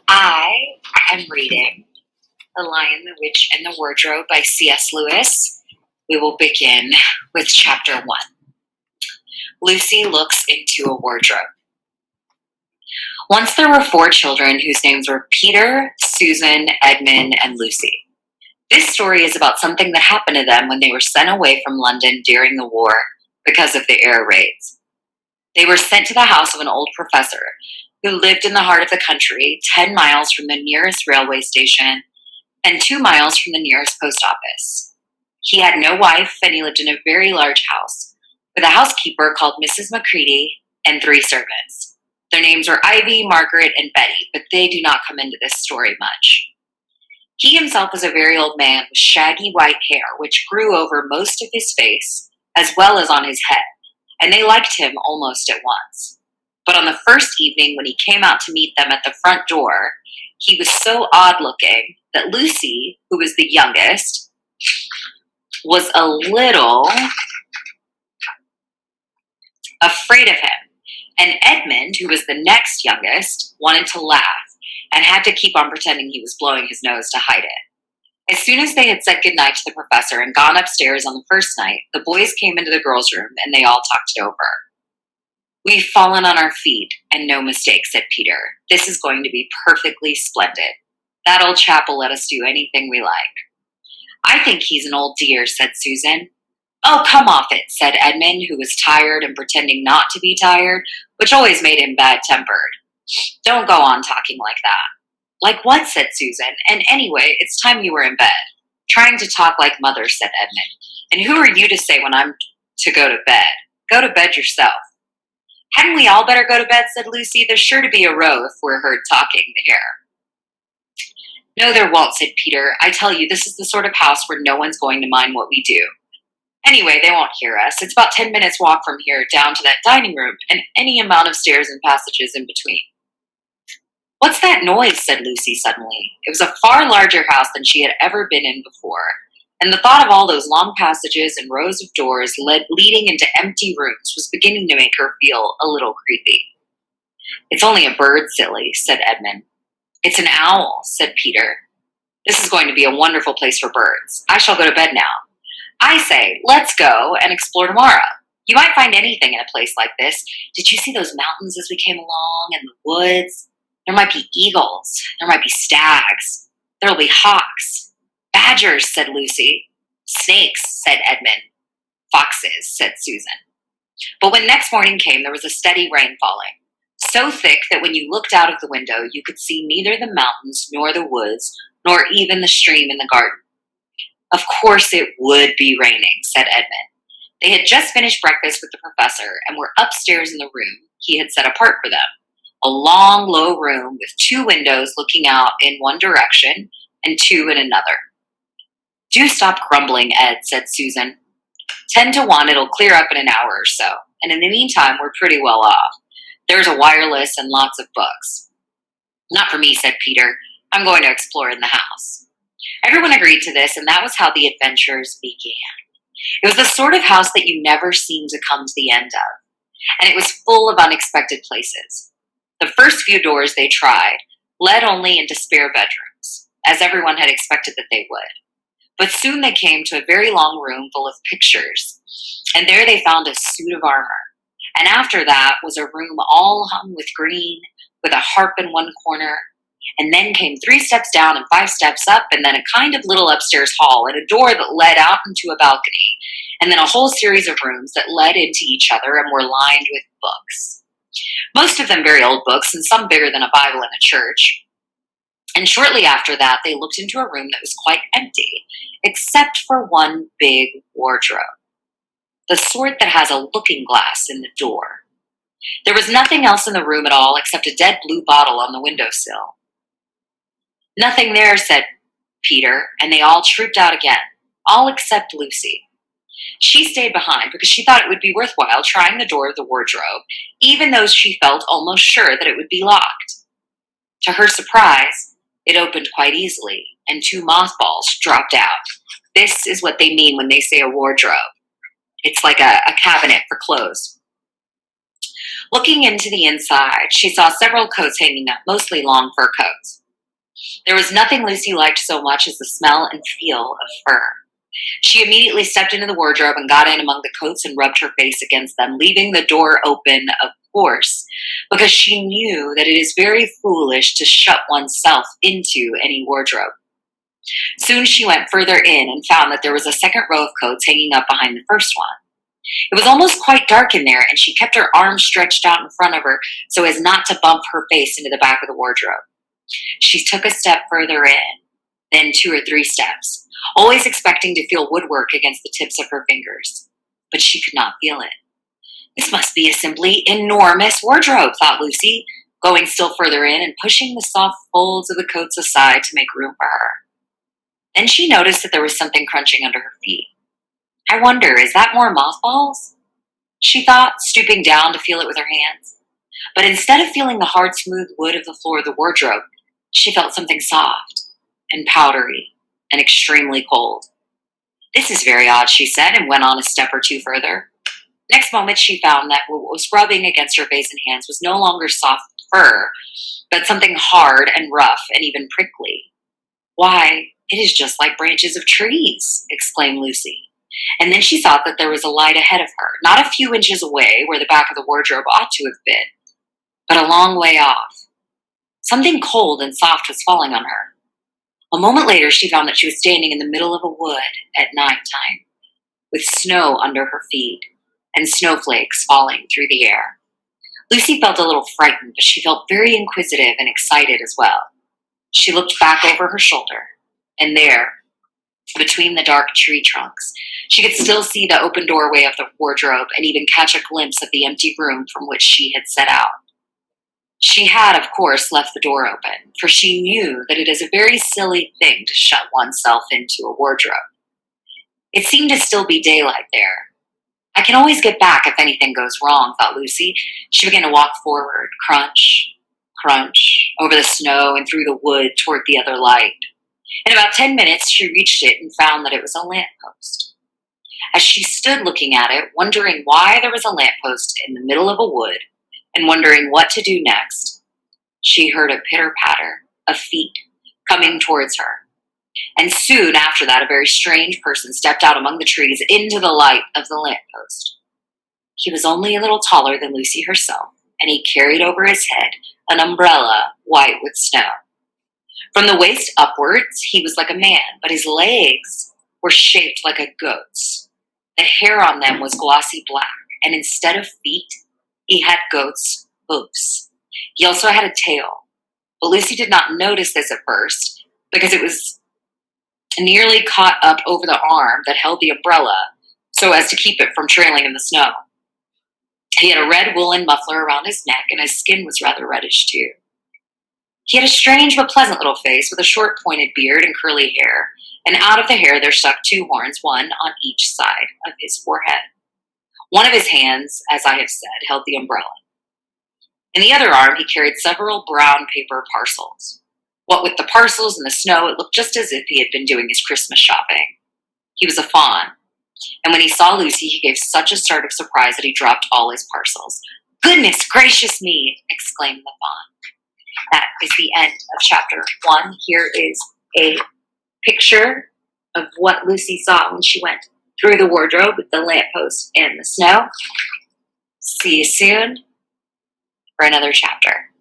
I am reading The Lion, the Witch, and the Wardrobe by C.S. Lewis. We will begin with chapter 1. Lucy looks into a wardrobe. Once there were 4 children whose names were Peter, Susan, Edmund, and Lucy. This story is about something that happened to them when they were sent away from London during the war because of the air raids. They were sent to the house of an old professor who lived in the heart of the country, 10 miles from the nearest railway station and 2 miles from the nearest post office. He had no wife, and he lived in a very large house with a housekeeper called Mrs. Macready and 3 servants. Their names were Ivy, Margaret, and Betty, but they do not come into this story much. He himself was a very old man with shaggy white hair, which grew over most of his face as well as on his head, and they liked him almost at once. But on the first evening when he came out to meet them at the front door, he was so odd-looking that Lucy, who was the youngest, was a little afraid of him. And Edmund, who was the next youngest, wanted to laugh and had to keep on pretending he was blowing his nose to hide it. As soon as they had said goodnight to the professor and gone upstairs on the first night, the boys came into the girls' room and they all talked it over. "We've fallen on our feet, and no mistake," said Peter. "This is going to be perfectly splendid. That old chap will let us do anything we like." "I think he's an old dear," said Susan. "Oh, come off it," said Edmund, who was tired and pretending not to be tired, which always made him bad-tempered. "Don't go on talking like that." "Like what?" said Susan. "And anyway, it's time you were in bed." "Trying to talk like mother," said Edmund. "And who are you to say when I'm to go to bed? Go to bed yourself." "Hadn't we all better go to bed?" said Lucy. "There's sure to be a row if we're heard talking here." "No, there won't," said Peter. "I tell you, this is the sort of house where no one's going to mind what we do. Anyway, they won't hear us. It's about 10 minutes walk from here down to that dining room and any amount of stairs and passages in between." "What's that noise?" said Lucy suddenly. It was a far larger house than she had ever been in before, and the thought of all those long passages and rows of doors leading into empty rooms was beginning to make her feel a little creepy. "It's only a bird, silly," said Edmund. "It's an owl," said Peter. "This is going to be a wonderful place for birds. I shall go to bed now. I say, let's go and explore tomorrow. You might find anything in a place like this. Did you see those mountains as we came along, and the woods? There might be eagles. There might be stags. There'll be hawks." "Badgers," said Lucy. "Snakes," said Edmund. "Foxes," said Susan. But when next morning came, there was a steady rain falling, so thick that when you looked out of the window, you could see neither the mountains nor the woods, nor even the stream in the garden. "Of course it would be raining," said Edmund. They had just finished breakfast with the professor and were upstairs in the room he had set apart for them, a long, low room with 2 windows looking out in one direction and 2 in another. "Do stop grumbling, Ed," said Susan. 10 to 1 it'll clear up in an hour or so, and in the meantime we're pretty well off. There's a wireless and lots of books." "Not for me," said Peter. "I'm going to explore in the house." Everyone agreed to this, and that was how the adventures began. It was the sort of house that you never seem to come to the end of, and it was full of unexpected places. The first few doors they tried led only into spare bedrooms, as everyone had expected that they would. But soon they came to a very long room full of pictures, and there they found a suit of armor. And after that was a room all hung with green, with a harp in one corner. And then came 3 steps down and 5 steps up, and then a kind of little upstairs hall, and a door that led out into a balcony, and then a whole series of rooms that led into each other and were lined with books. Most of them very old books, and some bigger than a Bible in a church. And shortly after that, they looked into a room that was quite empty, except for one big wardrobe, the sort that has a looking glass in the door. There was nothing else in the room at all except a dead blue bottle on the windowsill. "Nothing there," said Peter, and they all trooped out again, all except Lucy. She stayed behind because she thought it would be worthwhile trying the door of the wardrobe, even though she felt almost sure that it would be locked. To her surprise, it opened quite easily, and 2 mothballs dropped out. This is what they mean when they say a wardrobe. It's like a cabinet for clothes. Looking into the inside, she saw several coats hanging up, mostly long fur coats. There was nothing Lucy liked so much as the smell and feel of fur. She immediately stepped into the wardrobe and got in among the coats and rubbed her face against them, leaving the door open, of course, because she knew that it is very foolish to shut oneself into any wardrobe. Soon she went further in and found that there was a second row of coats hanging up behind the first one. It was almost quite dark in there, and she kept her arms stretched out in front of her so as not to bump her face into the back of the wardrobe. She took a step further in, then 2 or 3 steps, always expecting to feel woodwork against the tips of her fingers. But she could not feel it. This must be a simply enormous wardrobe, thought Lucy, going still further in and pushing the soft folds of the coats aside to make room for her. Then she noticed that there was something crunching under her feet. I wonder, is that more mothballs? She thought, stooping down to feel it with her hands. But instead of feeling the hard, smooth wood of the floor of the wardrobe, she felt something soft and powdery and extremely cold. This is very odd, she said, and went on a step or 2 further. Next moment, she found that what was rubbing against her face and hands was no longer soft fur, but something hard and rough and even prickly. Why, it is just like branches of trees, exclaimed Lucy. And then she thought that there was a light ahead of her, not a few inches away where the back of the wardrobe ought to have been, but a long way off. Something cold and soft was falling on her. A moment later, she found that she was standing in the middle of a wood at night time, with snow under her feet and snowflakes falling through the air. Lucy felt a little frightened, but she felt very inquisitive and excited as well. She looked back over her shoulder, and there, between the dark tree trunks, she could still see the open doorway of the wardrobe and even catch a glimpse of the empty room from which she had set out. She had, of course, left the door open, for she knew that it is a very silly thing to shut oneself into a wardrobe. It seemed to still be daylight there. I can always get back if anything goes wrong, thought Lucy. She began to walk forward, crunch, crunch, over the snow and through the wood toward the other light. In about 10 minutes, she reached it and found that it was a lamppost. As she stood looking at it, wondering why there was a lamppost in the middle of a wood, and wondering what to do next, she heard a pitter-patter of feet coming towards her. And soon after that, a very strange person stepped out among the trees into the light of the lamppost. He was only a little taller than Lucy herself, and he carried over his head an umbrella white with snow. From the waist upwards, he was like a man, but his legs were shaped like a goat's. The hair on them was glossy black, and instead of feet, he had goat's hooves. He also had a tail, but Lucy did not notice this at first because it was nearly caught up over the arm that held the umbrella so as to keep it from trailing in the snow. He had a red woolen muffler around his neck, and his skin was rather reddish too. He had a strange but pleasant little face with a short pointed beard and curly hair, and out of the hair there stuck 2 horns, one on each side of his forehead. One of his hands, as I have said, held the umbrella. In the other arm he carried several brown paper parcels. What with the parcels and the snow, it looked just as if he had been doing his Christmas shopping. He was a fawn, and when he saw Lucy, he gave such a start of surprise that he dropped all his parcels. "Goodness gracious me!" exclaimed the fawn. That is the end of chapter 1. Here is a picture of what Lucy saw when she went through the wardrobe with the lamppost and the snow. See you soon for another chapter.